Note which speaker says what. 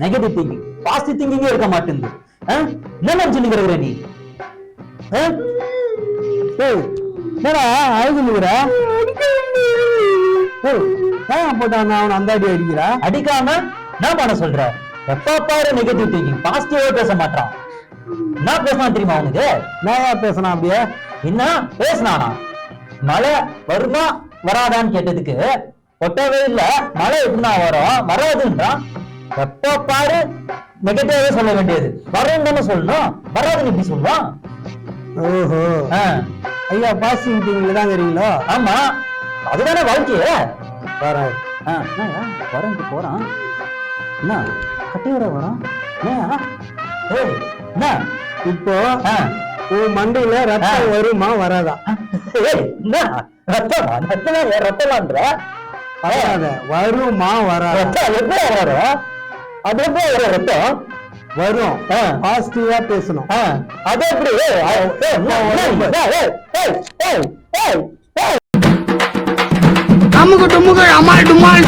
Speaker 1: Negative thinking positive திங்கிங்கே இருக்க மாட்டேங்குது. என்ன நினைச்சு நிக்கிற நீ?
Speaker 2: என்னடா அழுகுற? போட்டான் அவன் அந்த அடி அடிக்கிறா.
Speaker 1: அடிக்காம என்ன பண்ண சொல்ற? எப்ப பாரு நெகட்டிவ் திங்கிங், பாசிட்டிவா பேச மாட்டான். என்ன பேசலாம் தெரியுமா அவனுக்கு?
Speaker 2: நான் பேசினா அப்படியே
Speaker 1: என்ன பேசினானா? மழை வருமா வராதான்னு கேட்டதுக்கு ஒட்டவே இல்ல, மழை எப்படின்னா வரும் வராதுன்றான். எப்ப பாரு நெகட்டிவாவே சொல்ல வேண்டியது, வரும் தானே சொல்லணும், வராதுன்னு எப்படி சொல்லுவான்?
Speaker 2: ஓஹோ, ஐயா பாசிட்டிவ் திங்கிங்ல தான் இருக்கீங்களோ?
Speaker 1: ஆமா, அதுதானே வாழ்க்கைய.
Speaker 2: வரன்ட்டு போறான்.
Speaker 1: என்ன கட்டையோட வரான்? என்ன
Speaker 2: இப்போ உன் மண்டையில ரத்தம் வருமா வராதா?
Speaker 1: ரத்தமா? ரத்தமான்ற
Speaker 2: வருமா வராதா?
Speaker 1: எப்படி வரும்? அது எப்படி வரும்? ரத்தம்
Speaker 2: வரும். பாசிட்டிவா பேசணும்.
Speaker 1: அது எப்படி?
Speaker 3: அமுகு டுமுகு அமால் டுமால்